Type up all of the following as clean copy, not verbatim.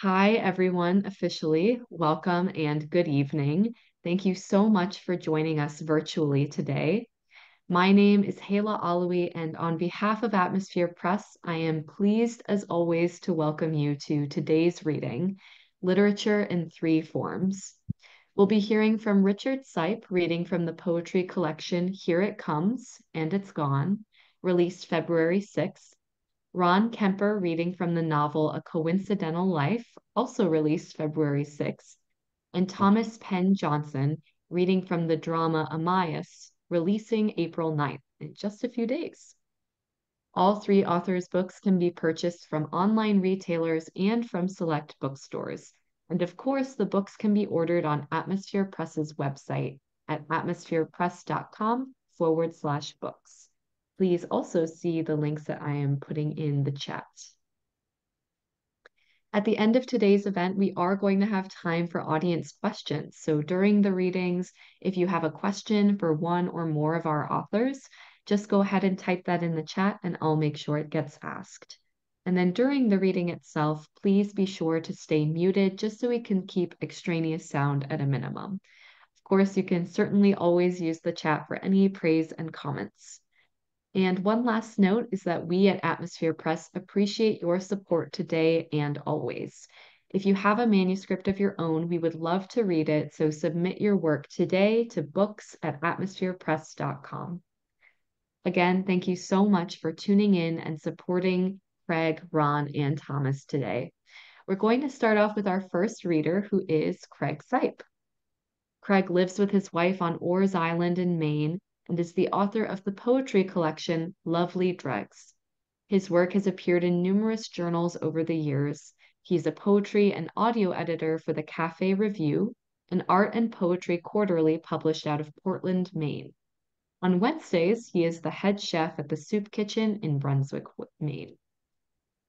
Hi, everyone, officially. Welcome and good evening. Thank you so much for joining us virtually today. My name is Hala Alawi, and on behalf of Atmosphere Press, I am pleased, as always, to welcome you to today's reading, Literature in Three Forms. We'll be hearing from Richard Sipe, reading from the poetry collection Here It Comes and It's Gone, released February 6th. Ron Kemper reading from the novel A Coincidental Life, also released February 6th, and Thomas Penn Johnson reading from the drama Amias, releasing April 9th, in just a few days. All three authors' books can be purchased from online retailers and from select bookstores. And of course, the books can be ordered on Atmosphere Press's website at atmospherepress.com/books. Please also see the links that I am putting in the chat. At the end of today's event, we are going to have time for audience questions. So during the readings, if you have a question for one or more of our authors, just go ahead and type that in the chat and I'll make sure it gets asked. And then during the reading itself, please be sure to stay muted just so we can keep extraneous sound at a minimum. Of course, you can certainly always use the chat for any praise and comments. And one last note is that we at Atmosphere Press appreciate your support today and always. If you have a manuscript of your own, we would love to read it, so submit your work today to books@atmospherepress.com. Again, thank you so much for tuning in and supporting Craig, Ron, and Thomas today. We're going to start off with our first reader, who is Craig Sipe. Craig lives with his wife on Orr's Island in Maine and is the author of the poetry collection Lovely Dregs. His work has appeared in numerous journals over the years. He's a poetry and audio editor for the Cafe Review, an art and poetry quarterly published out of Portland, Maine. On Wednesdays, he is the head chef at the Soup Kitchen in Brunswick, Maine.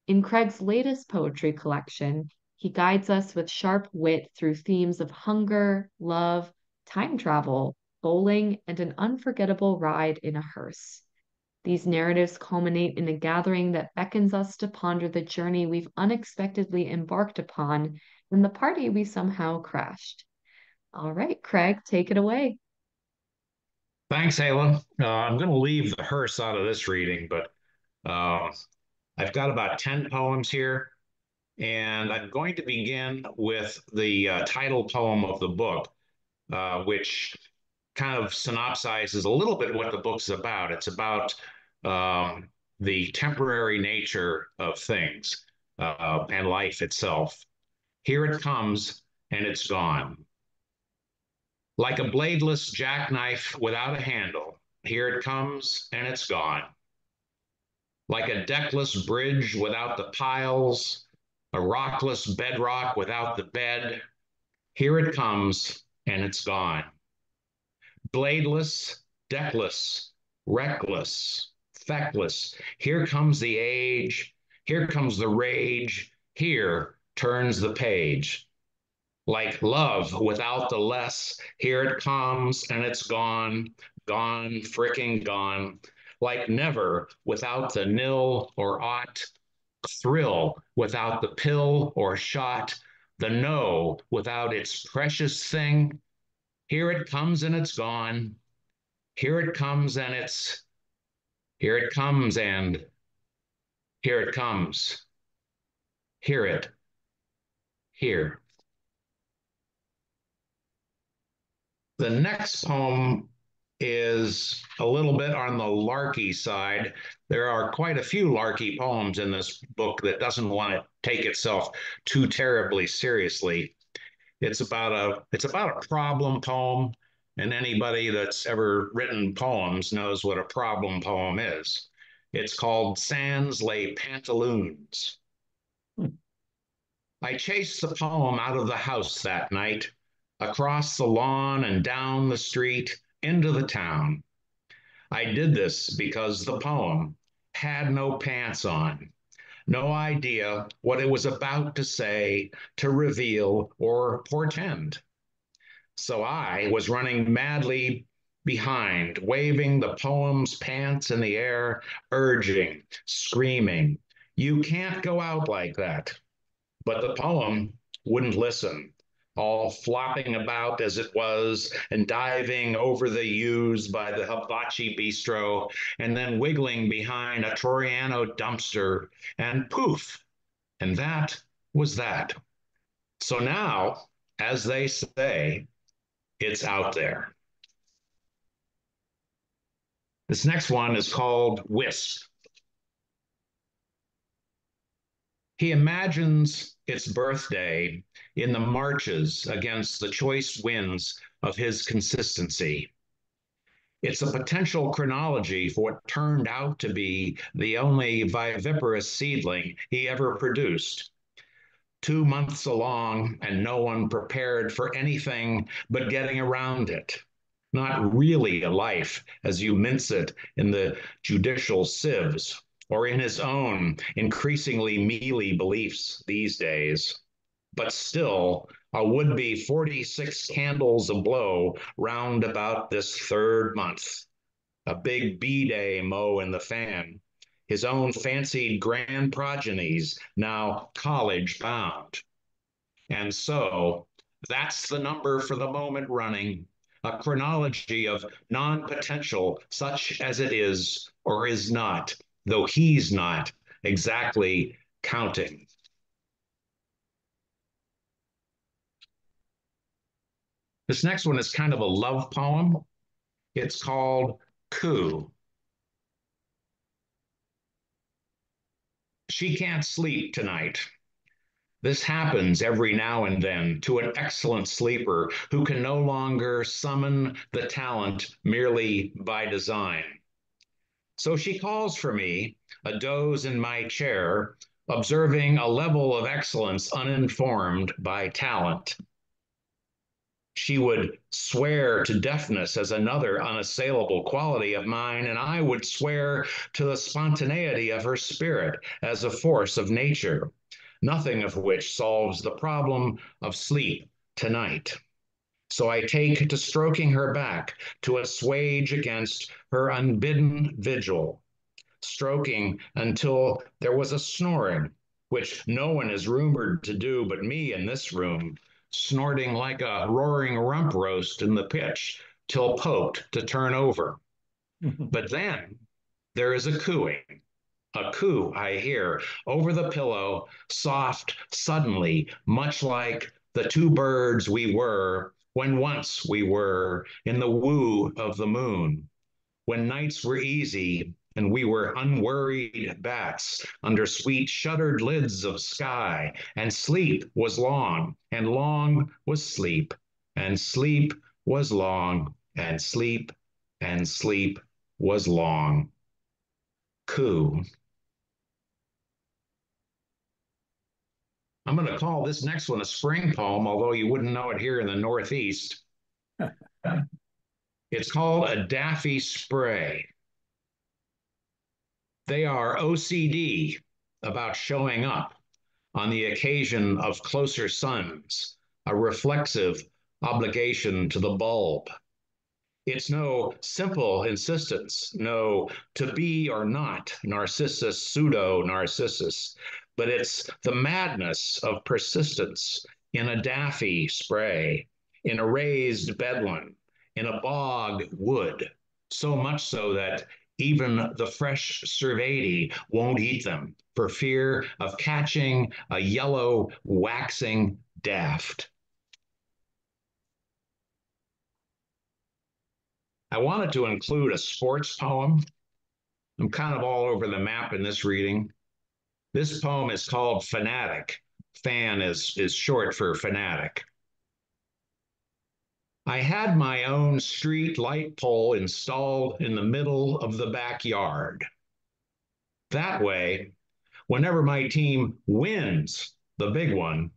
In Craig's latest poetry collection, he guides us with sharp wit through themes of hunger, love, time travel, bowling, and an unforgettable ride in a hearse. These narratives culminate in a gathering that beckons us to ponder the journey we've unexpectedly embarked upon and the party we somehow crashed. All right, Craig, take it away. Thanks, Hala. I'm going to leave the hearse out of this reading, but uh, I've got about 10 poems here, and I'm going to begin with the title poem of the book, which kind of synopsizes a little bit what the book's about. It's about the temporary nature of things and life itself. Here it comes, and it's gone. Like a bladeless jackknife without a handle, here it comes and it's gone. Like a deckless bridge without the piles, a rockless bedrock without the bed, here it comes and it's gone. Bladeless, deckless, reckless, feckless, here comes the age, here comes the rage, here turns the page. Like love without the less, here it comes and it's gone, gone, fricking gone. Like never without the nil or ought, thrill without the pill or shot, the no without its precious thing. Here it comes and it's gone. Here it comes and here it comes and here it comes. Hear it, here. The next poem is a little bit on the larky side. There are quite a few larky poems in this book that doesn't want to take itself too terribly seriously. It's about a problem poem, and anybody that's ever written poems knows what a problem poem is. It's called Sans Les Pantaloons. I chased the poem out of the house that night, across the lawn and down the street into the town. I did this because the poem had no pants on, no idea what it was about to say, to reveal, or portend. So I was running madly behind, waving the poem's pants in the air, urging, screaming, "You can't go out like that." But the poem wouldn't listen, all flopping about as it was and diving over the U's by the hibachi bistro and then wiggling behind a Toriano dumpster and poof. And that was that. So now, as they say, it's out there. This next one is called Wisp. He imagines its birthday in the marches against the choice winds of his consistency. It's a potential chronology for what turned out to be the only viviparous seedling he ever produced. 2 months along, and no one prepared for anything but getting around it. Not really a life as you mince it in the judicial sieves or in his own increasingly mealy beliefs these days, but still a would be 46 candles aglow round about this third month. A big B day mow in the fan, his own fancied grand progenies now college bound. And so that's the number for the moment running, a chronology of non potential, such as it is or is not, though he's not exactly counting. This next one is kind of a love poem. It's called Coup. She can't sleep tonight. This happens every now and then to an excellent sleeper who can no longer summon the talent merely by design. So she calls for me, a doze in my chair, observing a level of excellence uninformed by talent. She would swear to deafness as another unassailable quality of mine, and I would swear to the spontaneity of her spirit as a force of nature, nothing of which solves the problem of sleep tonight. So I take to stroking her back to assuage against her unbidden vigil, stroking until there was a snoring, which no one is rumored to do but me in this room, snorting like a roaring rump roast in the pitch till poked to turn over. But then there is a coo, I hear, over the pillow, soft, suddenly, much like the two birds we were when once we were in the woo of the moon, when nights were easy and we were unworried bats under sweet shuttered lids of sky, and sleep was long, and long was sleep, and sleep was long, and sleep was long. Coo. I'm going to call this next one a spring poem, although you wouldn't know it here in the Northeast. It's called a Daffy Spray. They are OCD about showing up on the occasion of closer suns, a reflexive obligation to the bulb. It's no simple insistence, no to be or not Narcissus, pseudo Narcissus, but it's the madness of persistence in a daffy spray, in a raised bedland, in a bog wood, so much so that even the fresh cervati won't eat them for fear of catching a yellow waxing daft. I wanted to include a sports poem. I'm kind of all over the map in this reading. This poem is called Fanatic. Fan is short for fanatic. I had my own street light pole installed in the middle of the backyard. That way, whenever my team wins the big one,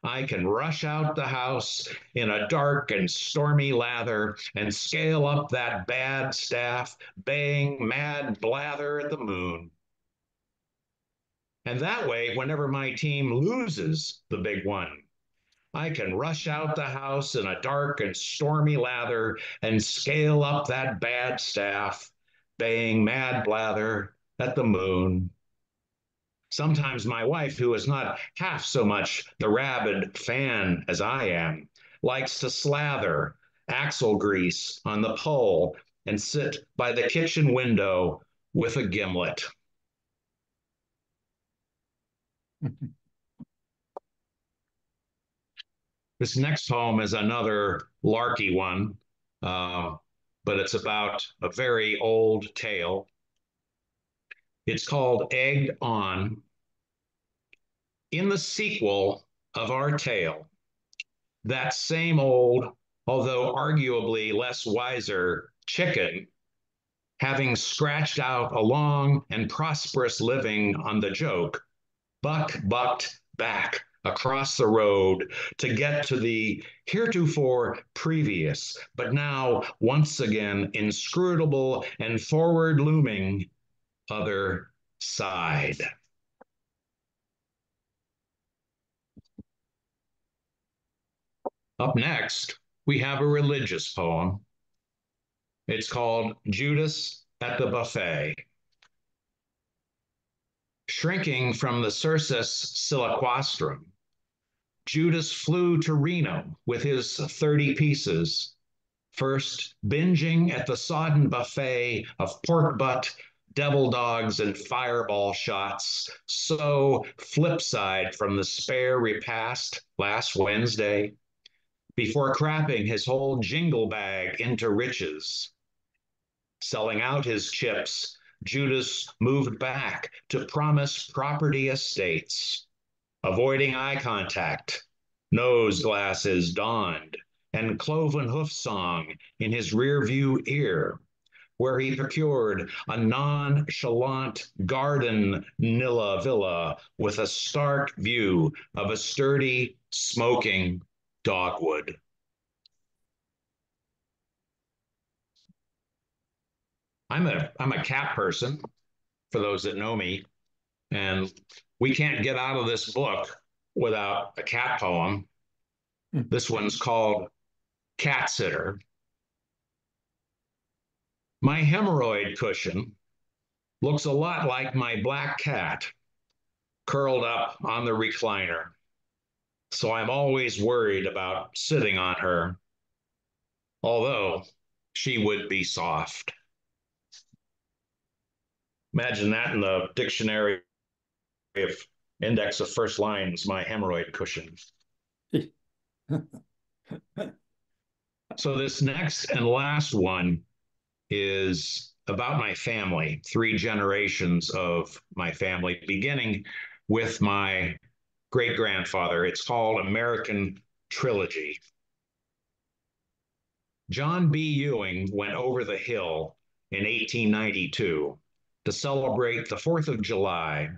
I can rush out the house in a dark and stormy lather and scale up that bad staff, baying mad blather at the moon. And that way, whenever my team loses the big one, I can rush out the house in a dark and stormy lather and scale up that bad staff, baying mad blather at the moon. Sometimes my wife, who is not half so much the rabid fan as I am, likes to slather axle grease on the pole and sit by the kitchen window with a gimlet. This next poem is another larky one, uh, but it's about a very old tale. It's called Egged On. In the sequel of our tale, that same old, although arguably less wiser, chicken, having scratched out a long and prosperous living on the joke, bucked back across the road to get to the heretofore previous, but now once again inscrutable and forward looming other side. Up next, we have a religious poem. It's called Judas at the Buffet. Shrinking from the Cursus Siliquastrum, Judas flew to Reno with his 30 pieces, first binging at the sodden buffet of pork butt, devil dogs, and fireball shots, so flipside from the spare repast last Wednesday, before crapping his whole jingle bag into riches. Selling out his chips, Judas moved back to promise property estates, avoiding eye contact, nose glasses donned, and cloven hoof song in his rearview ear, where he procured a nonchalant garden Nilla villa with a stark view of a sturdy, smoking dogwood. I'm a cat person, for those that know me, and we can't get out of this book without a cat poem. This one's called Cat Sitter. My hemorrhoid cushion looks a lot like my black cat curled up on the recliner, so I'm always worried about sitting on her, although she would be soft. Imagine that in the dictionary if index of first line is my hemorrhoid cushion. So this next and last one is about my family, three generations of my family, beginning with my great grandfather. It's called American Trilogy. John B. Ewing went over the hill in 1892 to celebrate the 4th of July,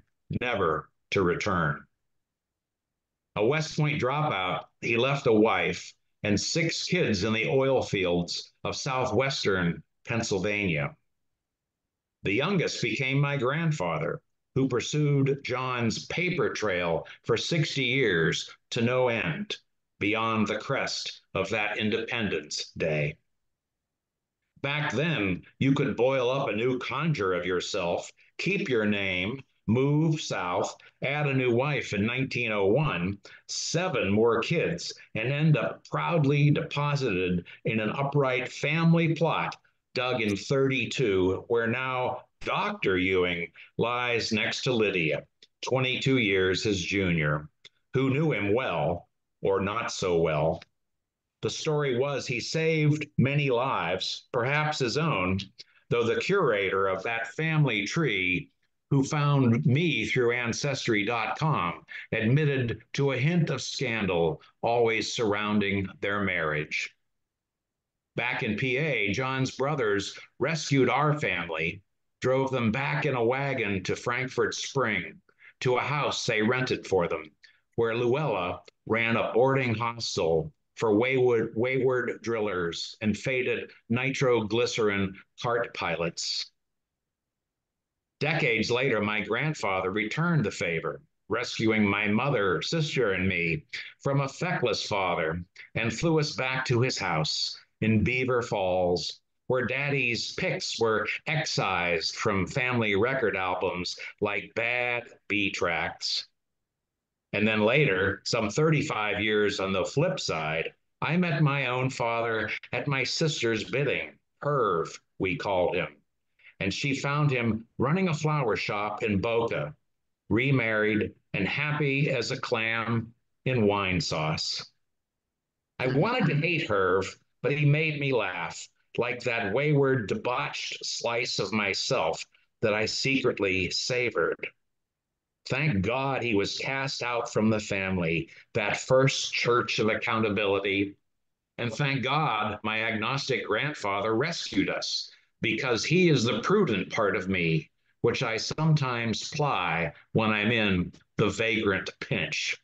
never to return. A West Point dropout, he left a wife and 6 kids in the oil fields of southwestern Pennsylvania. The youngest became my grandfather, who pursued John's paper trail for 60 years to no end, beyond the crest of that Independence Day. Back then, you could boil up a new conjure of yourself, keep your name, move south, add a new wife in 1901, 7 more kids, and end up proudly deposited in an upright family plot dug in 32, where now Dr. Ewing lies next to Lydia, 22 years his junior, who knew him well, or not so well. The story was he saved many lives, perhaps his own, though the curator of that family tree, who found me through Ancestry.com, admitted to a hint of scandal always surrounding their marriage. Back in PA, John's brothers rescued our family, drove them back in a wagon to Frankfurt Spring, to a house they rented for them, where Luella ran a boarding hostel for wayward drillers and faded nitroglycerin cart pilots. Decades later, my grandfather returned the favor, rescuing my mother, sister, and me from a feckless father, and flew us back to his house in Beaver Falls, where daddy's pics were excised from family record albums like bad B tracks. And then later, some 35 years on the flip side, I met my own father at my sister's bidding. Herv, we called him. And she found him running a flower shop in Boca, remarried and happy as a clam in wine sauce. I wanted to hate Herv, but he made me laugh, like that wayward, debauched slice of myself that I secretly savored. Thank God he was cast out from the family, that first church of accountability. And thank God my agnostic grandfather rescued us, because he is the prudent part of me, which I sometimes ply when I'm in the vagrant pinch.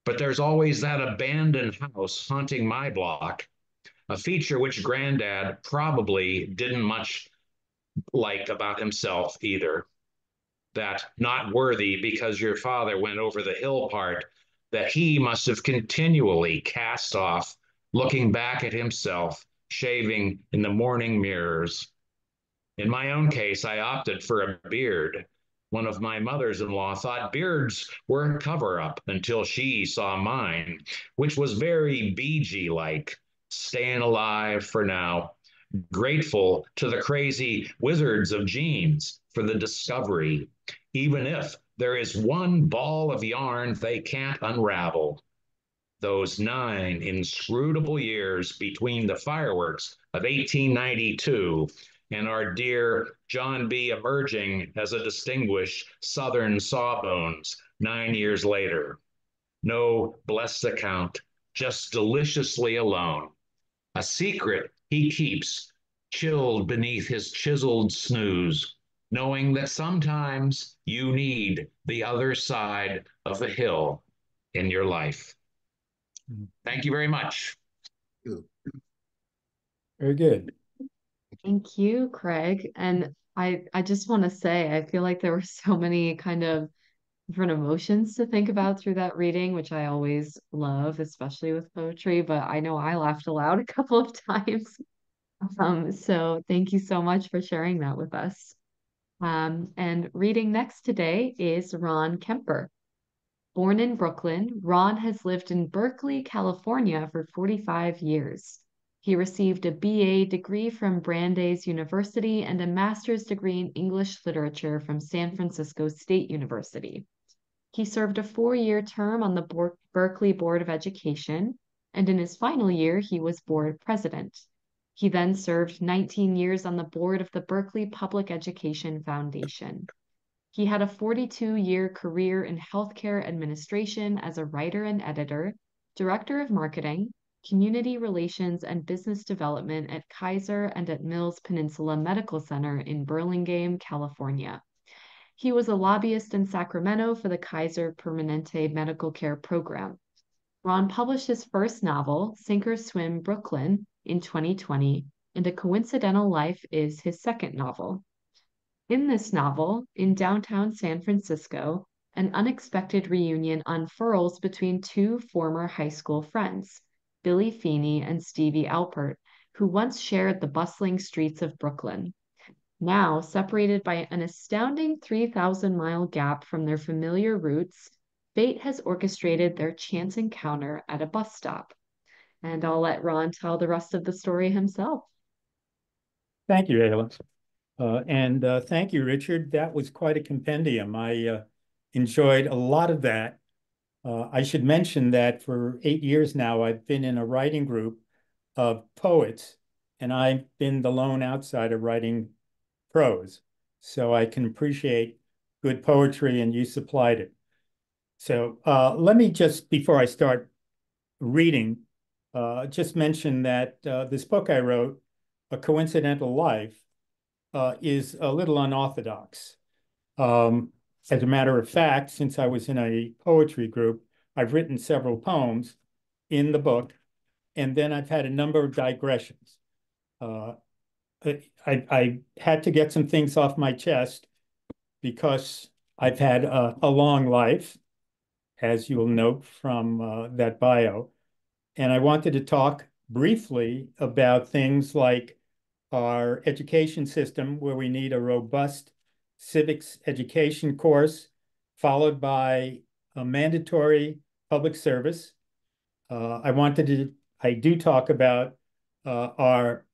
But there's always that abandoned house haunting my block, a feature which Granddad probably didn't much like about himself either. That not worthy because your father went over the hill part, that he must have continually cast off, looking back at himself, shaving in the morning mirrors. In my own case, I opted for a beard. One of my mothers in law thought beards were a cover up until she saw mine, which was very BG like, staying alive for now, grateful to the crazy wizards of genes for the discovery, even if there is one ball of yarn they can't unravel. Those 9 inscrutable years between the fireworks of 1892 and our dear John B. emerging as a distinguished Southern sawbones 9 years later. No blessed account, just deliciously alone. A secret he keeps chilled beneath his chiseled snooze, knowing that sometimes you need the other side of the hill in your life. Thank you very much. Very good. Thank you, Craig. And I just want to say, I feel like there were so many kind of different emotions to think about through that reading, which I always love, especially with poetry, but I know I laughed aloud a couple of times. So thank you so much for sharing that with us. And reading next today is Ron Kemper. Born in Brooklyn, Ron has lived in Berkeley, California for 45 years. He received a BA degree from Brandeis University and a master's degree in English literature from San Francisco State University. He served a 4-year term on the Berkeley Board of Education, and in his final year, he was board president. He then served 19 years on the board of the Berkeley Public Education Foundation. He had a 42-year career in healthcare administration as a writer and editor, director of marketing, community relations, and business development at Kaiser and at Mills Peninsula Medical Center in Burlingame, California. He was a lobbyist in Sacramento for the Kaiser Permanente Medical Care Program. Ron published his first novel, Sink or Swim Brooklyn, in 2020, and A Coincidental Life is his second novel. In this novel, in downtown San Francisco, an unexpected reunion unfurls between two former high school friends, Billy Feeney and Stevie Alpert, who once shared the bustling streets of Brooklyn. Now, separated by an astounding 3,000-mile gap from their familiar roots, fate has orchestrated their chance encounter at a bus stop. And I'll let Ron tell the rest of the story himself. Thank you, Ayla. And thank you, Richard. That was quite a compendium. I enjoyed a lot of that. I should mention that for 8 years now, I've been in a writing group of poets, and I've been the lone outsider writing prose. So I can appreciate good poetry, and you supplied it. So let me just, before I start reading, just mention that this book I wrote, A Coincidental Life, is a little unorthodox. As a matter of fact, since I was in a poetry group, I've written several poems in the book, and then I've had a number of digressions. I had to get some things off my chest because I've had a long life, as you'll note from that bio. And I wanted to talk briefly about things like our education system, where we need a robust civics education course, followed by a mandatory public service. I do talk about our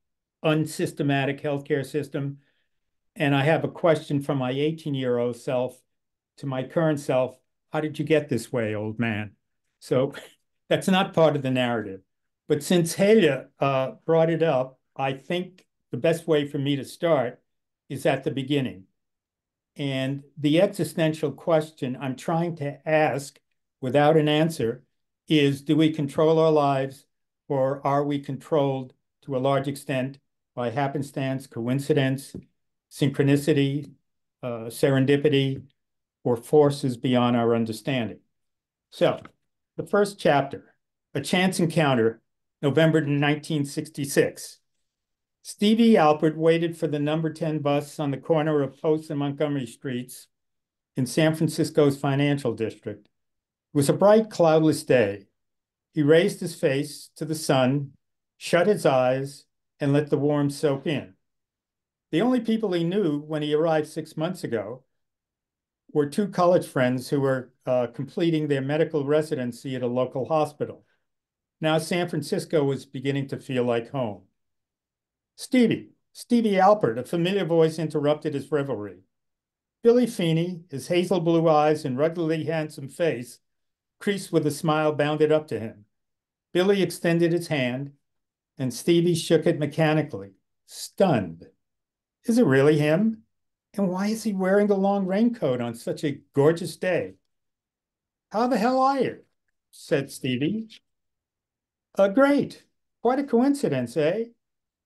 unsystematic healthcare system. And I have a question from my 18-year-old self to my current self. How did you get this way, old man? So that's not part of the narrative. But since Helia brought it up, I think the best way for me to start is at the beginning. And the existential question I'm trying to ask without an answer is, do we control our lives, or are we controlled to a large extent by happenstance, coincidence, synchronicity, serendipity, or forces beyond our understanding? So, the first chapter, A Chance Encounter, November 1966. Stevie Alpert waited for the number 10 bus on the corner of Post and Montgomery Streets in San Francisco's financial district. It was a bright, cloudless day. He raised his face to the sun, shut his eyes, and let the warmth soak in. The only people he knew when he arrived 6 months ago were two college friends who were completing their medical residency at a local hospital. Now San Francisco was beginning to feel like home. Stevie Alpert, a familiar voice interrupted his revelry. Billy Feeney, his hazel blue eyes and ruggedly handsome face creased with a smile, bounded up to him. Billy extended his hand, and Stevie shook it mechanically, stunned. Is it really him? And why is he wearing a long raincoat on such a gorgeous day? How the hell are you? Said Stevie. Great. Quite a coincidence, eh?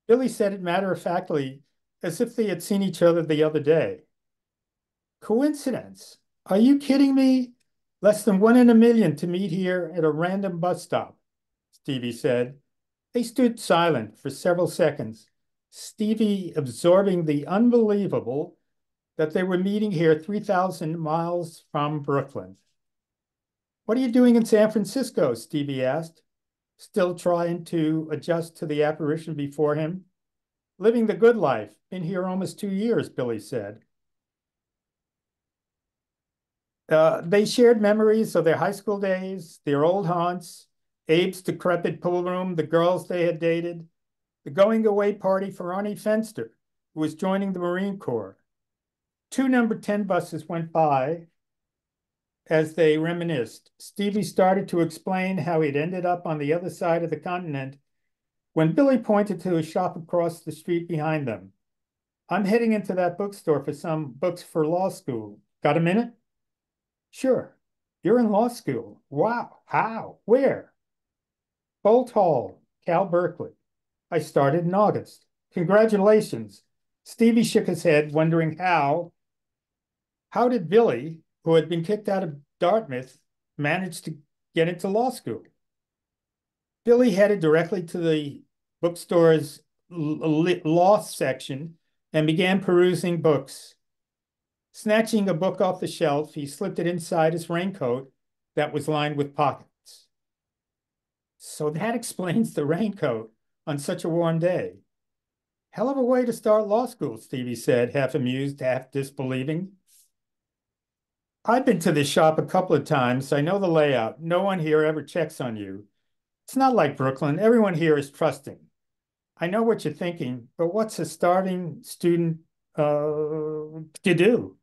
Billy said it matter-of-factly, as if they had seen each other the other day. Coincidence? Are you kidding me? Less than 1 in a million to meet here at a random bus stop, Stevie said. They stood silent for several seconds, Stevie absorbing the unbelievable that they were meeting here 3,000 miles from Brooklyn. What are you doing in San Francisco? Stevie asked, still trying to adjust to the apparition before him. Living the good life. Been here almost 2 years, Billy said. They shared memories of their high school days, their old haunts, Abe's decrepit pool room, the girls they had dated, the going-away party for Arnie Fenster, who was joining the Marine Corps. 2 number 10 buses went by. As they reminisced, Stevie started to explain how he'd ended up on the other side of the continent when Billy pointed to a shop across the street behind them. I'm heading into that bookstore for some books for law school. Got a minute? Sure. You're in law school. Wow. How? Where? Bolt Hall, Cal Berkeley. I started in August. Congratulations. Stevie shook his head, wondering how. How did Billy, who had been kicked out of Dartmouth, manage to get into law school? Billy headed directly to the bookstore's law section and began perusing books. Snatching a book off the shelf, he slipped it inside his raincoat that was lined with pockets. So that explains the raincoat on such a warm day. Hell of a way to start law school, Stevie said, half amused, half disbelieving. I've been to this shop a couple of times. I know the layout. No one here ever checks on you. It's not like Brooklyn. Everyone here is trusting. I know what you're thinking, but what's a starving student to do?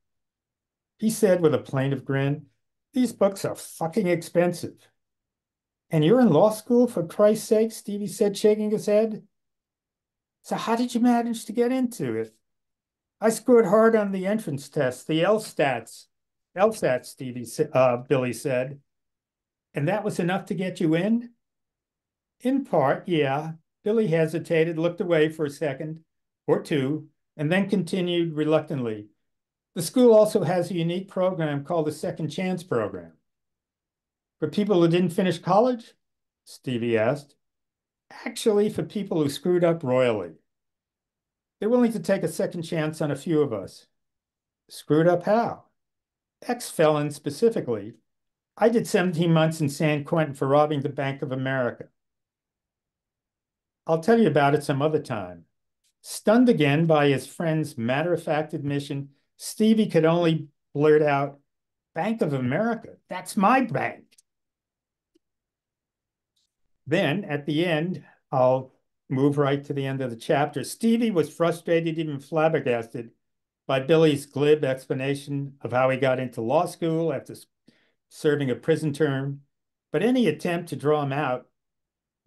He said with a plaintive grin, these books are fucking expensive. And you're in law school, for Christ's sake, Stevie said, shaking his head. So how did you manage to get into it? I scored hard on the entrance test, the LSATs. LSAT, Billy said. And that was enough to get you in? In part, yeah. Billy hesitated, looked away for a second or two, and then continued reluctantly. The school also has a unique program called the Second Chance Program. For people who didn't finish college? Stevie asked. Actually, for people who screwed up royally. They're willing to take a second chance on a few of us. Screwed up how? Ex-felons specifically. I did 17 months in San Quentin for robbing the Bank of America. I'll tell you about it some other time. Stunned again by his friend's matter-of-fact admission, Stevie could only blurt out, Bank of America, that's my bank. Then at the end, I'll move right to the end of the chapter. Stevie was frustrated, even flabbergasted by Billy's glib explanation of how he got into law school after serving a prison term. But any attempt to draw him out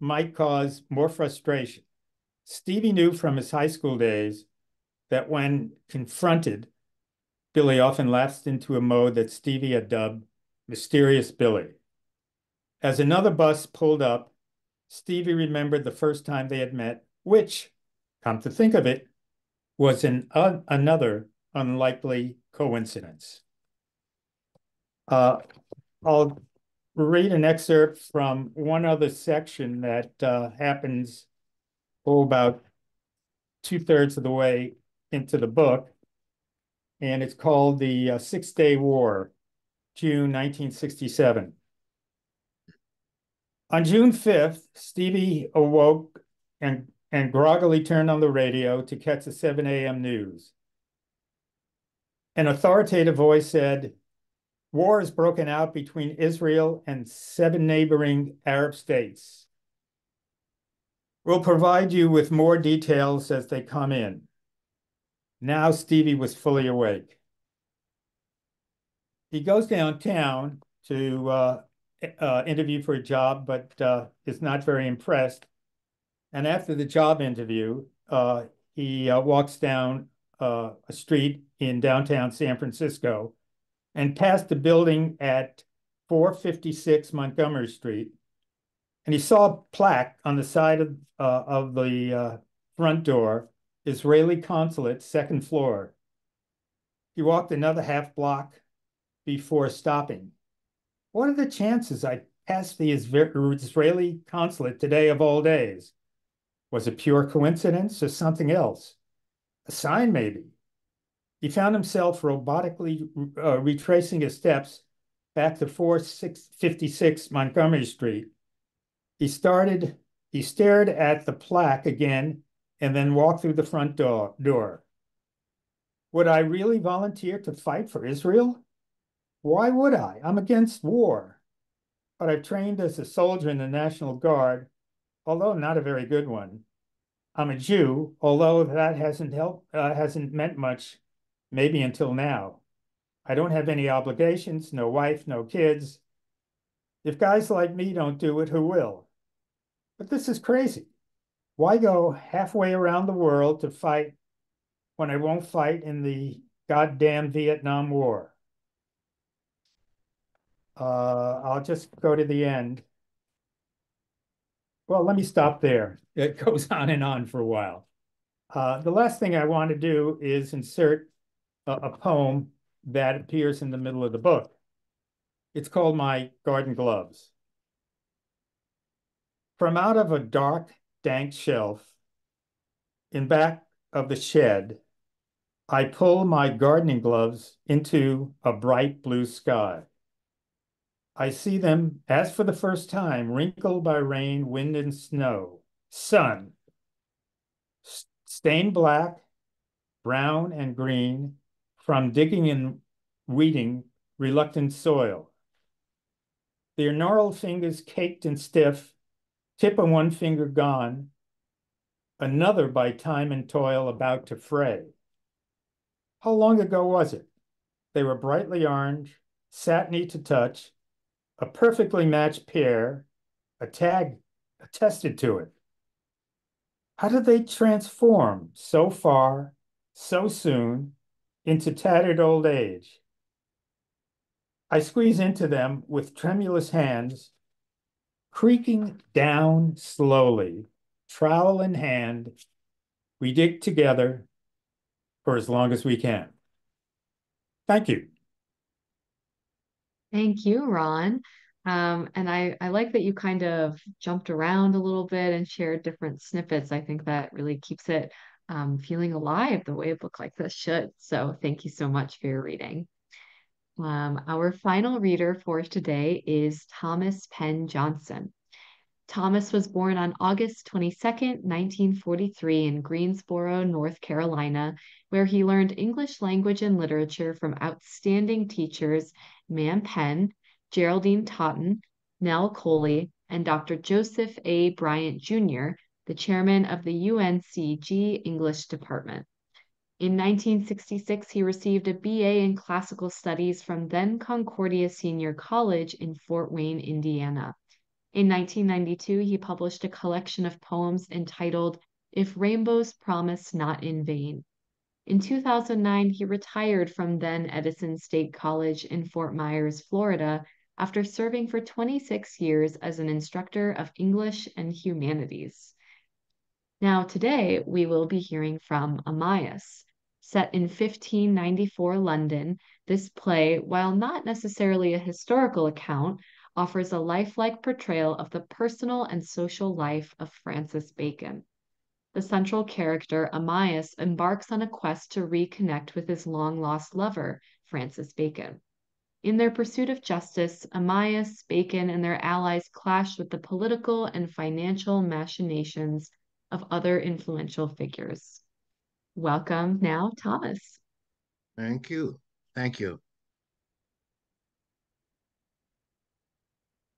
might cause more frustration. Stevie knew from his high school days that when confronted, Billy often lapsed into a mode that Stevie had dubbed Mysterious Billy. As another bus pulled up, Stevie remembered the first time they had met, which, come to think of it, was another unlikely coincidence. I'll read an excerpt from one other section that happens about 2/3 of the way into the book, and it's called The Six-Day War, June 1967. On June 5th, Stevie awoke and groggily turned on the radio to catch the 7 a.m. news. An authoritative voice said, war has broken out between Israel and 7 neighboring Arab states. We'll provide you with more details as they come in. Now Stevie was fully awake. He goes downtown to interview for a job, but is not very impressed. And after the job interview, he walks down a street in downtown San Francisco and past the building at 456 Montgomery Street. And he saw a plaque on the side of the front door, Israeli consulate, second floor. He walked another half block before stopping. What are the chances I passed the Israeli consulate today of all days? Was it pure coincidence or something else? A sign, maybe. He found himself robotically retracing his steps back to 456 Montgomery Street. He stared at the plaque again and then walked through the front door. Would I really volunteer to fight for Israel? Why would I? I'm against war. But I've trained as a soldier in the National Guard, although not a very good one. I'm a Jew, although that hasn't meant much, maybe until now. I don't have any obligations, no wife, no kids. If guys like me don't do it, who will? But this is crazy. Why go halfway around the world to fight when I won't fight in the goddamn Vietnam War? I'll just go to the end. Well, let me stop there. It goes on and on for a while. The last thing I want to do is insert a poem that appears in the middle of the book. It's called My Garden Gloves. From out of a dark, dank shelf in back of the shed, I pull my gardening gloves into a bright blue sky. I see them, as for the first time, wrinkled by rain, wind, and snow. Sun, stained black, brown, and green from digging and weeding reluctant soil. Their gnarled fingers caked and stiff, tip of one finger gone, another by time and toil about to fray. How long ago was it? They were brightly orange, satiny to touch, a perfectly matched pair, a tag attested to it. How did they transform so far, so soon, into tattered old age? I squeeze into them with tremulous hands, creaking down slowly, trowel in hand. We dig together for as long as we can. Thank you. Thank you, Ron. And I like that you kind of jumped around a little bit and shared different snippets. I think that really keeps it feeling alive the way a book like this should. So thank you so much for your reading. Our final reader for today is Thomas Penn Johnson. Thomas was born on August 22nd, 1943 in Greensboro, North Carolina, where he learned English language and literature from outstanding teachers Mam Penn, Geraldine Totten, Nell Coley, and Dr. Joseph A. Bryant Jr., the chairman of the UNCG English Department. In 1966, he received a BA in Classical Studies from then Concordia Senior College in Fort Wayne, Indiana. In 1992, he published a collection of poems entitled If Rainbows Promise Not in Vain. In 2009, he retired from then Edison State College in Fort Myers, Florida, after serving for 26 years as an instructor of English and humanities. Now, today, we will be hearing from Amias. Set in 1594 London, this play, while not necessarily a historical account, offers a lifelike portrayal of the personal and social life of Francis Bacon. The central character, Amias, embarks on a quest to reconnect with his long-lost lover, Francis Bacon. In their pursuit of justice, Amias, Bacon, and their allies clash with the political and financial machinations of other influential figures. Welcome now, Thomas. Thank you. Thank you.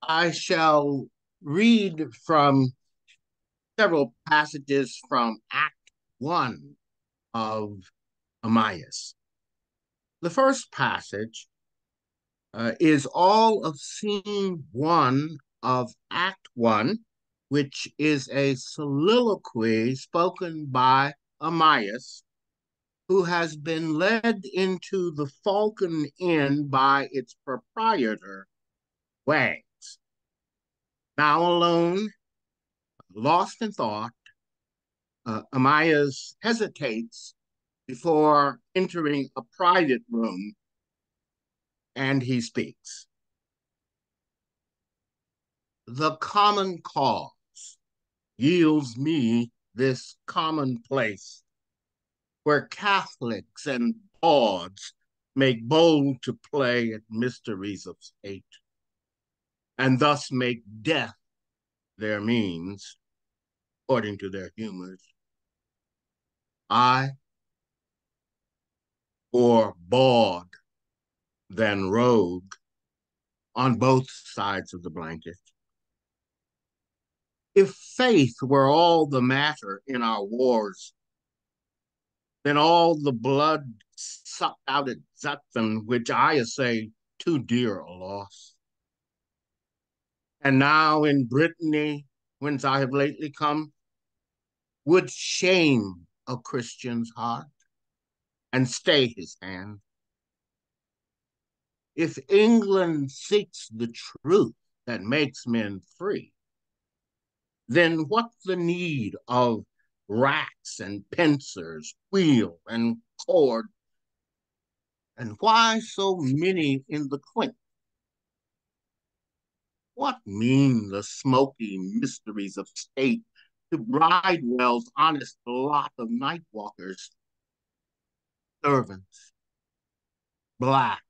I shall read from several passages from Act 1 of Amias. The first passage is all of Scene 1 of Act 1, which is a soliloquy spoken by Amias, who has been led into the Falcon Inn by its proprietor, Wang. Now alone, lost in thought, Amias hesitates before entering a private room, and he speaks. The common cause yields me this common place, where Catholics and bawds make bold to play at mysteries of state, and thus make death their means, according to their humors. I, more bawd than rogue, on both sides of the blanket. If faith were all the matter in our wars, then all the blood sucked out at Zutphen, which I essay too dear a loss. And now in Brittany, whence I have lately come, would shame a Christian's heart and stay his hand. If England seeks the truth that makes men free, then what's the need of racks and pincers, wheel and cord? And why so many in the clink? What mean the smoky mysteries of state to Bridewell's honest lot of night walkers, servants, black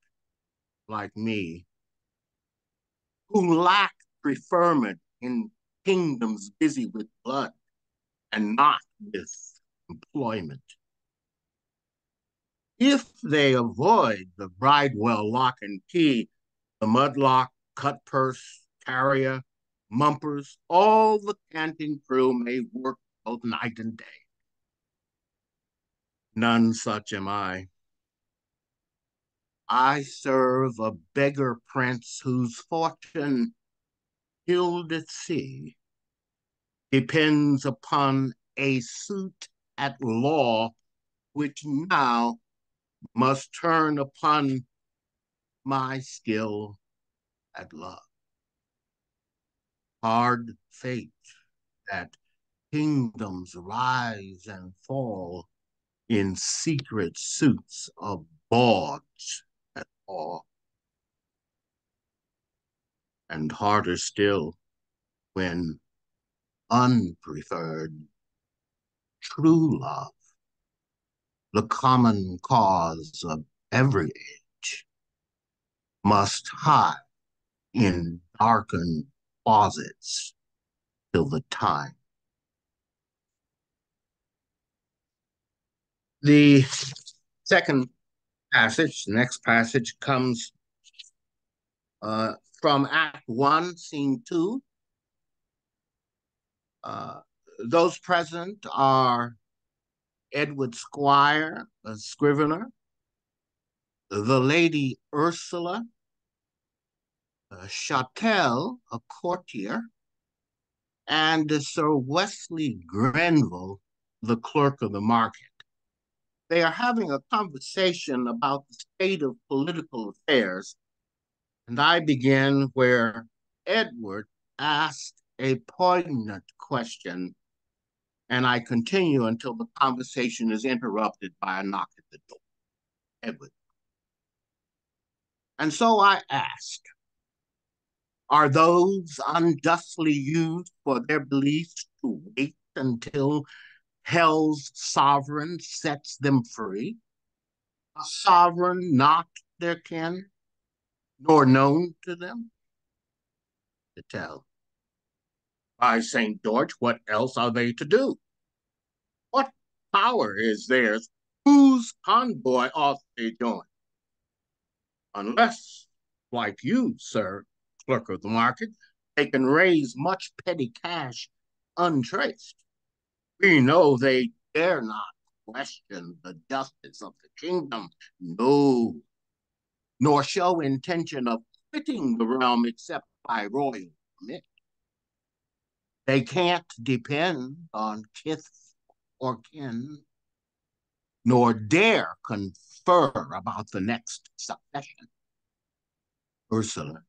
like me, who lack preferment in kingdoms busy with blood and not with employment? If they avoid the Bridewell lock and key, the mudlock, cut purse, carrier, mumpers, all the canting crew may work both night and day. None such am I. I serve a beggar prince whose fortune, killed at sea, depends upon a suit at law, which now must turn upon my skill at love. Hard fate that kingdoms rise and fall in secret suits of bawds at all. And harder still when unpreferred true love, the common cause of every age, must hide in darkened closets till the time. The second passage, the next passage comes from Act 1, Scene 2. Those present are Edward Squire, a scrivener, the Lady Ursula, Châtel, a courtier, and Sir Wesley Grenville, the clerk of the market. They are having a conversation about the state of political affairs, and I begin where Edward asked a poignant question, and I continue until the conversation is interrupted by a knock at the door. Edward. And so I asked, are those unjustly used for their beliefs to wait until hell's sovereign sets them free? A sovereign not their kin, nor known to them? To tell. By St. George, what else are they to do? What power is theirs? Whose convoy ought they join? Unless, like you, sir, clerk of the market, they can raise much petty cash untraced. We know they dare not question the justice of the kingdom, no, nor show intention of quitting the realm except by royal permit. They can't depend on kith or kin, nor dare confer about the next succession. Ursula,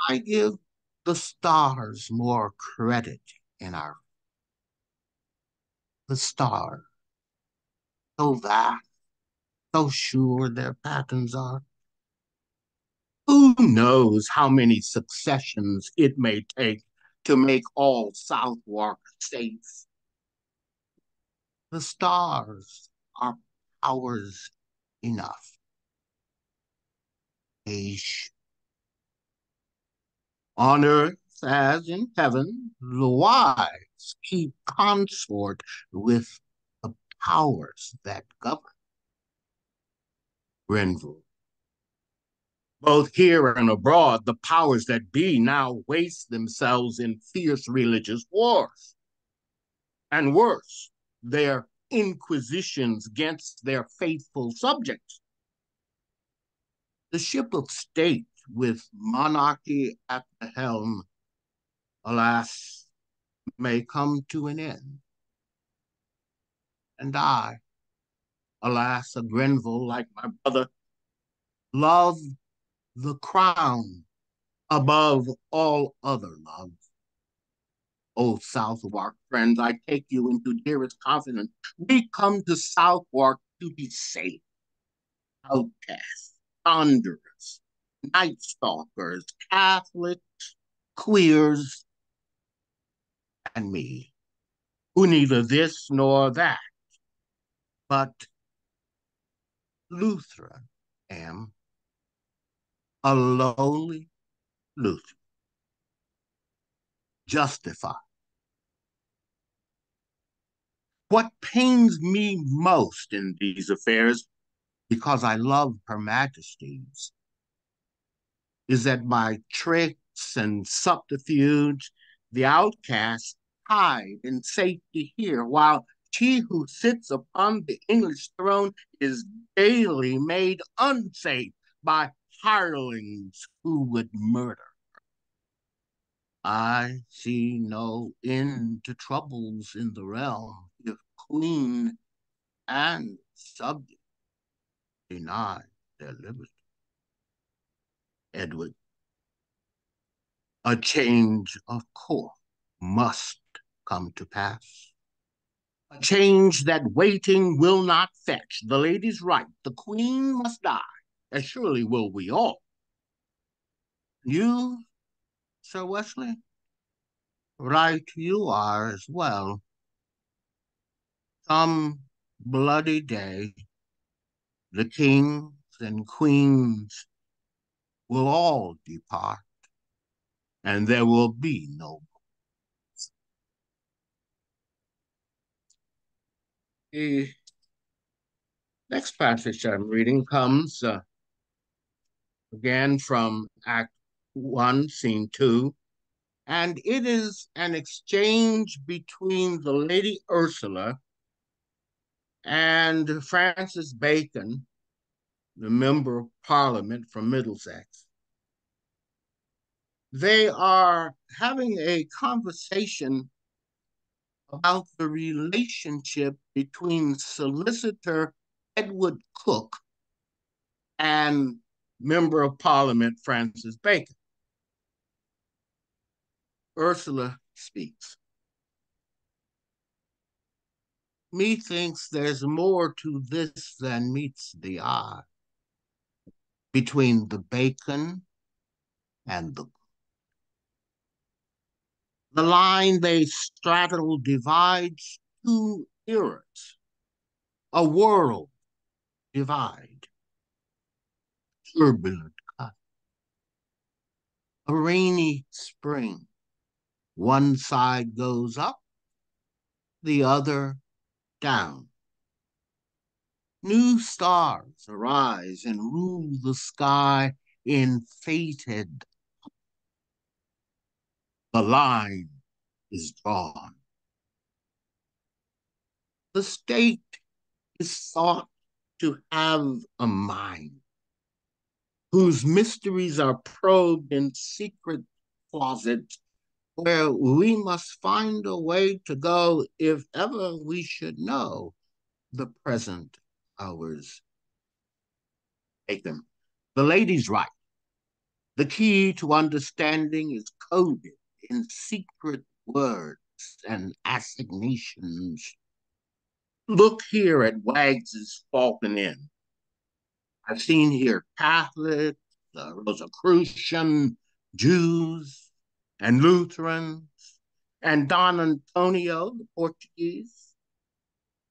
I give the stars more credit in our the stars, so vast, so sure their patterns are. Who knows how many successions it may take to make all Southwark safe? The stars are powers enough. Ish. On earth as in heaven, the wise keep consort with the powers that govern. Grenville. Both here and abroad, the powers that be now waste themselves in fierce religious wars. And worse, their inquisitions against their faithful subjects. The ship of state with monarchy at the helm, alas, may come to an end. And I, alas, a Grenville like my brother, love the crown above all other love. O Southwark friends, I take you into dearest confidence. We come to Southwark to be safe. Outcasts, wanderers, night stalkers, Catholics, queers, and me, who neither this nor that, but Lutheran am, a lowly Lutheran, justified. What pains me most in these affairs, because I love her majesties, is that by tricks and subterfuge, the outcasts hide in safety here, while she who sits upon the English throne is daily made unsafe by hirelings who would murder. I see no end to troubles in the realm if queen and subject deny their liberty. Edward, a change of course must come to pass. A change that waiting will not fetch. The lady's right. The queen must die, as surely will we all. You, Sir Wesley, right you are as well. Some bloody day, the kings and queens will all depart. and there will be no. The next passage I'm reading comes again from Act 1, Scene 2, and it is an exchange between the Lady Ursula and Francis Bacon, the Member of Parliament from Middlesex. They are having a conversation about the relationship between Solicitor Edward Cook and Member of Parliament Francis Bacon. Ursula speaks. Methinks there's more to this than meets the eye between the bacon and the line they straddle divides two eras, a world divide, turbulent cut, a rainy spring. One side goes up, the other down. New stars arise and rule the sky in fated. The line is drawn. The state is thought to have a mind whose mysteries are probed in secret closets where we must find a way to go if ever we should know the present hours taken. The lady's right. The key to understanding is coded in secret words and assignations. Look here at Wags's Falcon Inn. I've seen here Catholics, Rosicrucian, Jews, and Lutherans, and Don Antonio, the Portuguese,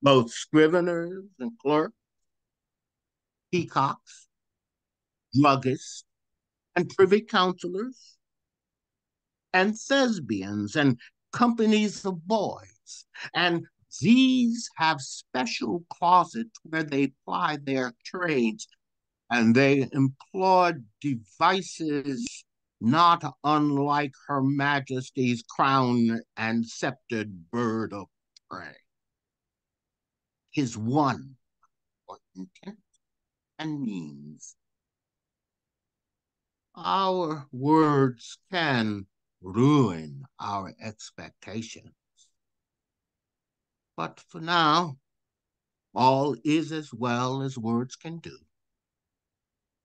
both scriveners and clerks, peacocks, druggists, and privy councillors, and thespians, and companies of boys. And these have special closets where they ply their trades, and they employ devices not unlike Her Majesty's crown and sceptered bird of prey. His one for intent and means. Our words can ruin our expectations. But for now, all is as well as words can do.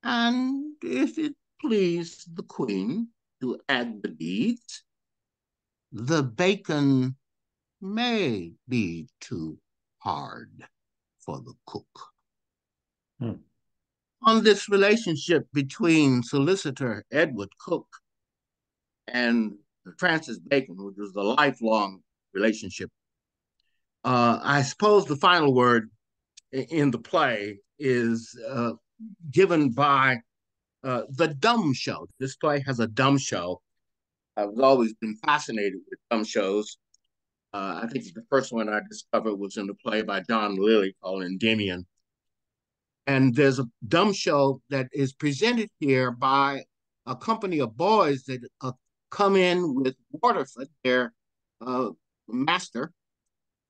And if it please the Queen to add the deeds, the bacon may be too hard for the cook. On this relationship between Solicitor Edward Cook and Francis Bacon, which was a lifelong relationship, I suppose the final word in the play is given by the dumb show. This play has a dumb show. I've always been fascinated with dumb shows. I think the first one I discovered was in the play by John Lilly called Endymion. And there's a dumb show that is presented here by a company of boys that come in with Waterford, their master.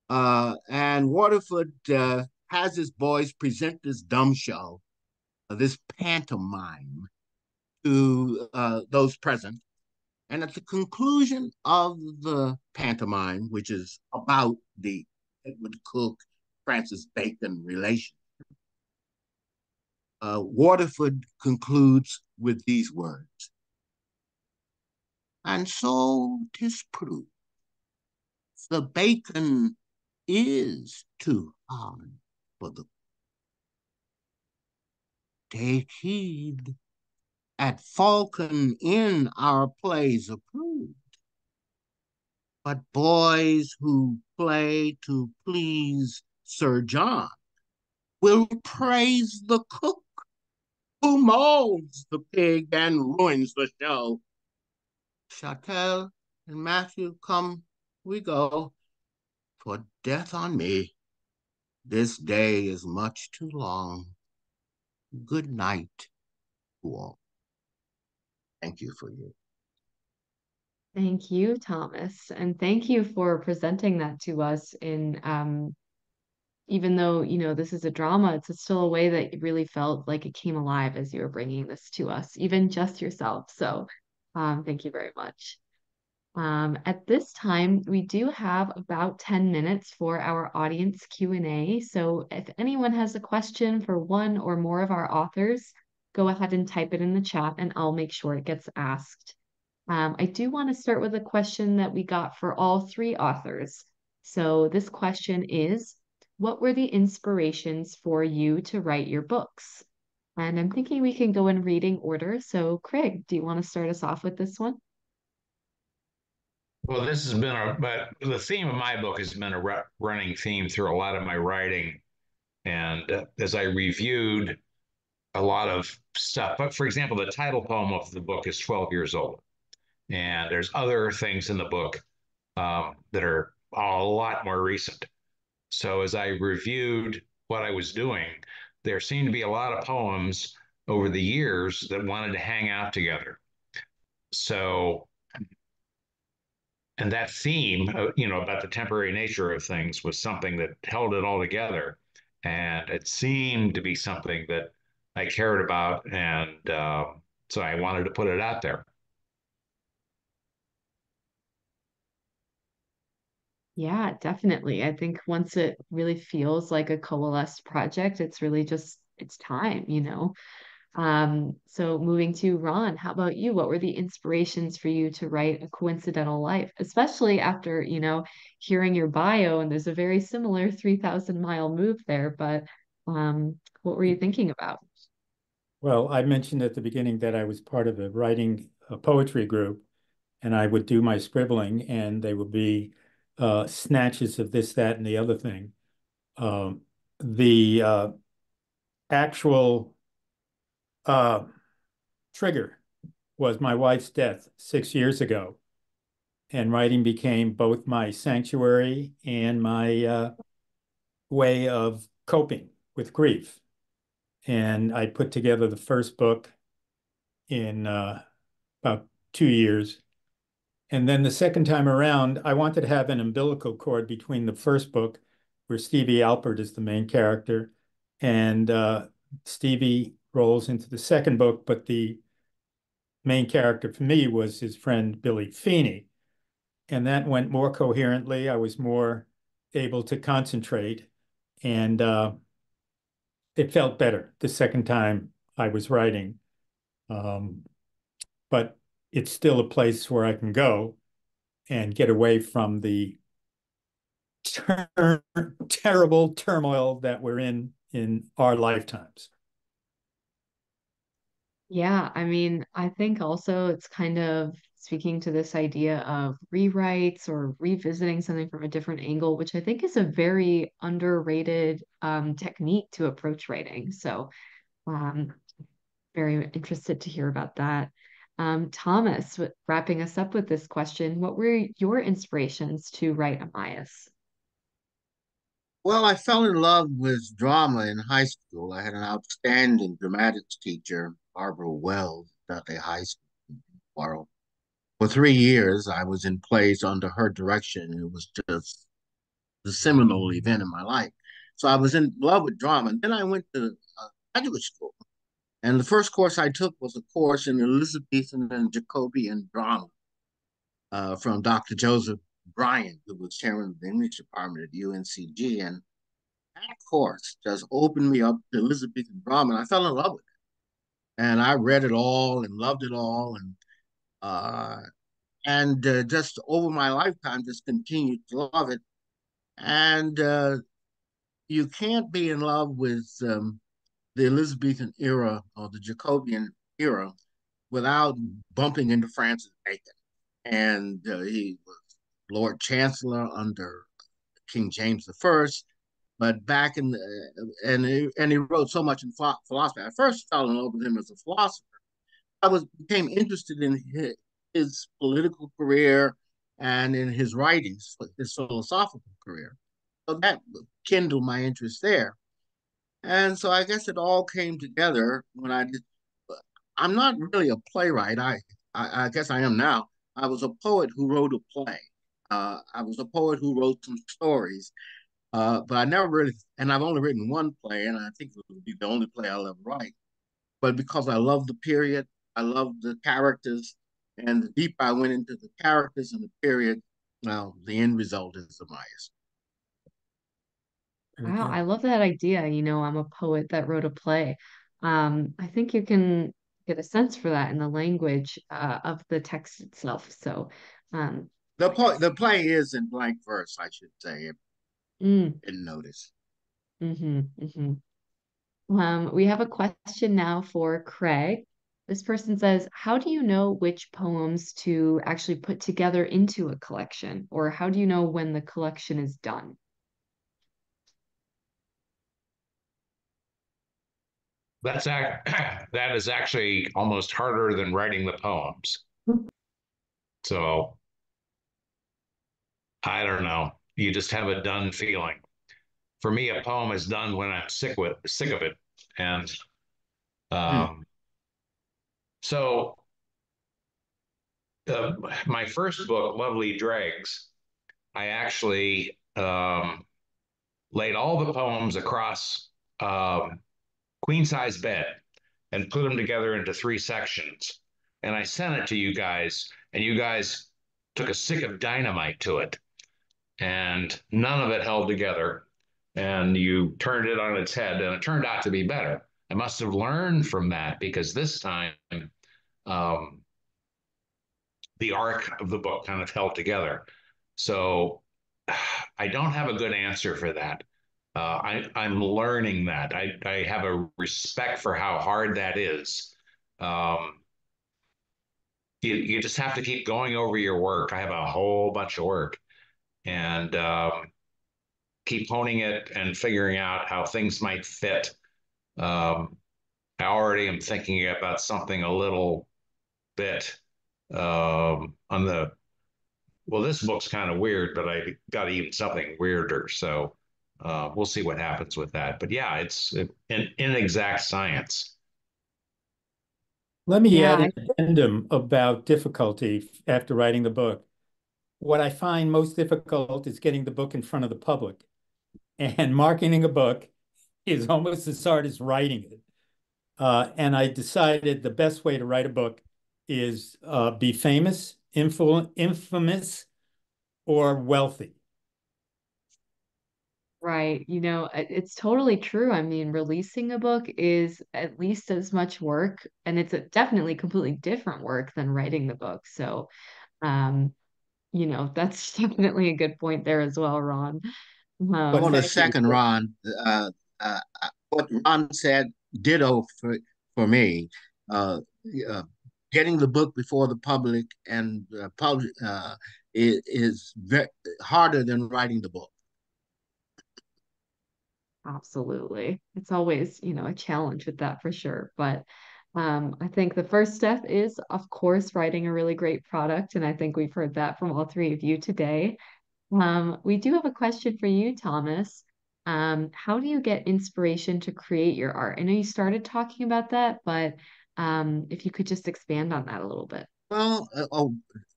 And Waterford has his boys present this dumb show, this pantomime to those present. And at the conclusion of the pantomime, which is about the Edward Cook, Francis Bacon relation, Waterford concludes with these words. And so 'tis proved, the bacon is too hard for the. Take heed, at Falcon Inn our plays approved. But boys who play to please Sir John will praise the cook who molds the pig and ruins the show. Chattel and Matthew, come, we go, for death on me. This day is much too long. Good night to all. Thank you for you. Thank you, Thomas. And thank you for presenting that to us in even though, this is a drama, it's still a way that it really felt like it came alive as you were bringing this to us, even just yourself. So, thank you very much. At this time, we do have about 10 minutes for our audience Q&A. So if anyone has a question for one or more of our authors, go ahead and type it in the chat and I'll make sure it gets asked. I do want to start with a question that we got for all three authors. So this question is, what were the inspirations for you to write your books? And I'm thinking we can go in reading order. So Craig, do you want to start us off with this one? Well, this has been but the theme of my book has been a running theme through a lot of my writing. And as I reviewed a lot of stuff, but for example, the title poem of the book is 12 years old. And there's other things in the book that are a lot more recent. So as I reviewed what I was doing, there seemed to be a lot of poems over the years that wanted to hang out together. So, and that theme, about the temporary nature of things was something that held it all together. And it seemed to be something that I cared about. And so I wanted to put it out there. Yeah, definitely. I think once it really feels like a coalesced project, it's really just it's time. So moving to Ron, how about you? What were the inspirations for you to write A Coincidental Life, especially after, hearing your bio and there's a very similar 3,000-mile move there, but what were you thinking about? Well, I mentioned at the beginning that I was part of a poetry group, and I would do my scribbling, and they would be snatches of this, that, and the other thing. The actual uh, trigger was my wife's death 6 years ago, and writing became both my sanctuary and my way of coping with grief. And I put together the first book in about 2 years. And then the second time around, I wanted to have an umbilical cord between the first book, where Stevie Alpert is the main character, and Stevie rolls into the second book, but the main character for me was his friend Billy Feeney. And that went more coherently. I was more able to concentrate, and it felt better the second time I was writing. Um, but it's still a place where I can go and get away from the terrible turmoil that we're in our lifetimes. Yeah, I mean, I think also it's kind of speaking to this idea of rewrites or revisiting something from a different angle, which I think is a very underrated technique to approach writing. So, um, very interested to hear about that. Thomas, wrapping us up with this question, what were your inspirations to write Amias? Well, I fell in love with drama in high school. I had an outstanding dramatics teacher, Barbara Wells, at a high school in Borough. For 3 years, I was in plays under her direction. It was just the seminal event in my life. So I was in love with drama. And then I went to graduate school. And the first course I took was a course in Elizabethan and Jacobean drama from Dr. Joseph Bryan, who was chairman of the English department at UNCG. And that course just opened me up to Elizabethan drama, and I fell in love with it. And I read it all and loved it all, and just over my lifetime, just continued to love it. And you can't be in love with the Elizabethan era or the Jacobean era without bumping into Francis Bacon. And he was Lord Chancellor under King James the 1st. But back in and he wrote so much in philosophy. I first fell in love with him as a philosopher. I became interested in his political career and in his writings, his philosophical career. So that kindled my interest there. And so I guess it all came together when I did. I'm not really a playwright. I guess I am now. I was a poet who wrote a play. I was a poet who wrote some stories, but I never really, and I've only written one play, and I think it will be the only play I'll ever write. But because I love the period, I love the characters, and the deeper I went into the characters and the period, well, the end result is Amias. Very Wow, good. I love that idea. I'm a poet that wrote a play. I think you can get a sense for that in the language of the text itself. So, um, The play is in blank verse, I should say, if mm, you didn't notice. hmm. We have a question now for Craig. This person says, how do you know which poems to actually put together into a collection? Or how do you know when the collection is done? That is actually almost harder than writing the poems. So I don't know. You just have a done feeling. For me, a poem is done when I'm sick of it. And Hmm. um, so uh, my first book, Lovely Dregs, I actually laid all the poems across queen size bed and put them together into three sections. And I sent it to you guys, and you guys took a stick of dynamite to it, and none of it held together. And you turned it on its head, and it turned out to be better. I must have learned from that because this time um, the arc of the book kind of held together. So I don't have a good answer for that. I'm learning that. I have a respect for how hard that is. Um, you just have to keep going over your work. I have a whole bunch of work and keep honing it and figuring out how things might fit. Um, I already am thinking about something a little bit on the well, this book's kind of weird, but I got even something weirder. So we'll see what happens with that. But yeah, it's an inexact science. Let me Yeah, add an addendum about difficulty after writing the book. What I find most difficult is getting the book in front of the public. And marketing a book is almost as hard as writing it. And I decided the best way to write a book is be famous, infamous, or wealthy. right. It's totally true. I mean, releasing a book is at least as much work, and it's definitely completely different work than writing the book. So, um, that's definitely a good point there as well, Ron. I But want Um, to thank you. second Ron. What Ron said, ditto for me. Uh, uh, Getting the book before the public and is very harder than writing the book. Absolutely. It's always, a challenge with that for sure. But I think the first step is, of course, writing a really great product. And I think we've heard that from all three of you today. We do have a question for you, Thomas. How do you get inspiration to create your art? I know you started talking about that, but if you could just expand on that a little bit. Well,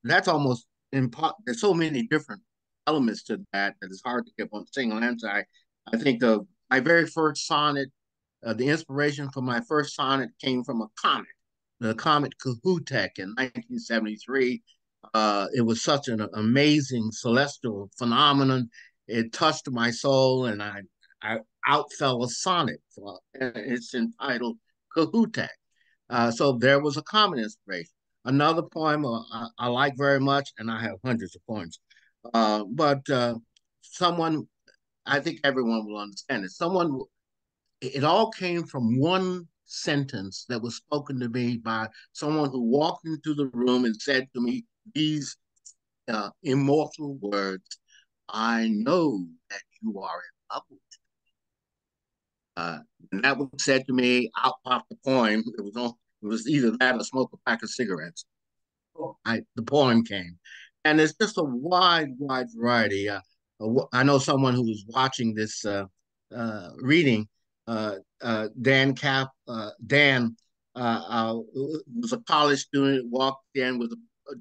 that's almost impossible. There's so many different elements to that that it's hard to give one single answer. I think my very first sonnet, the inspiration for my first sonnet came from a comet, the comet Kahutek in 1973. It was such an amazing celestial phenomenon. It touched my soul, and I out fell a sonnet. It's entitled Kahutek. So there was a common inspiration. Another poem I like very much, and I have hundreds of poems, but someone, I think everyone will understand it. It all came from one sentence that was spoken to me by someone who walked into the room and said to me these immortal words: I know that you are in love with and that was said to me, out popped the poem. It was either that or smoke a pack of cigarettes. the poem came. And it's just a wide variety. I know someone who was watching this reading, Dan was a college student, walked in with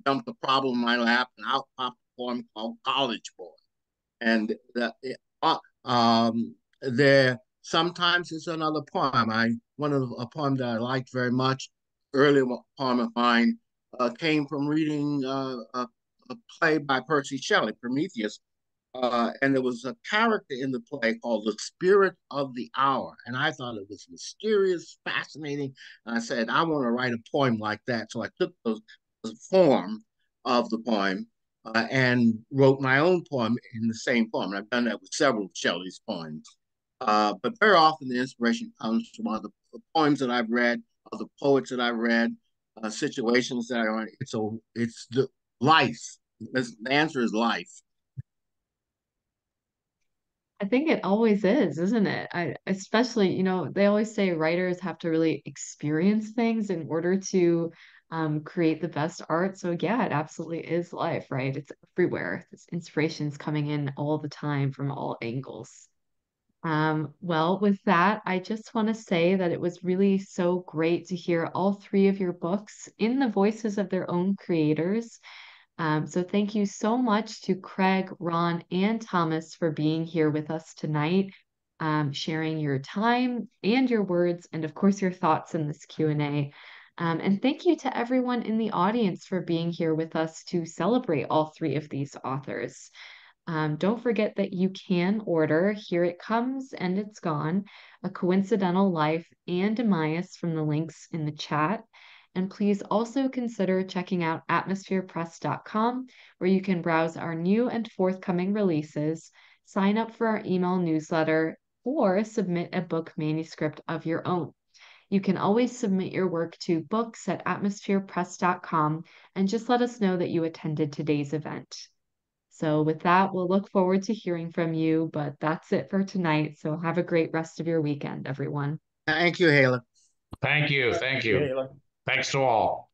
dumped a problem in my lap, and out popped a poem called College Boy. And there sometimes it's another poem. One of a poem that I liked very much, early poem of mine, came from reading a play by Percy Shelley, Prometheus, and there was a character in the play called the Spirit of the Hour, and I thought it was mysterious, fascinating. And I said, I want to write a poem like that. So I took the form of the poem and wrote my own poem in the same poem. And I've done that with several of Shelley's poems. But very often the inspiration comes from other poems that I've read, other poets that I've read, situations that are. It's the life. The answer is life. I think it always is, isn't it? Especially, they always say writers have to really experience things in order to create the best art. So yeah, it absolutely is life, right? It's everywhere. This inspiration's coming in all the time from all angles. Well, with that, I just want to say that it was really so great to hear all three of your books in the voices of their own creators. So thank you so much to Craig, Ron, and Thomas for being here with us tonight, sharing your time and your words, and of course your thoughts in this Q&A. And thank you to everyone in the audience for being here with us to celebrate all three of these authors. Don't forget that you can order Here It Comes and It's Gone, A Coincidental Life, and Amias from the links in the chat. And please also consider checking out atmospherepress.com, where you can browse our new and forthcoming releases, sign up for our email newsletter, or submit a book manuscript of your own. You can always submit your work to books@atmospherepress.com and just let us know that you attended today's event. So, with that, we'll look forward to hearing from you. But that's it for tonight. So, have a great rest of your weekend, everyone. Thank you, Hala. Thank you. Thank you. Yeah. Thanks to all.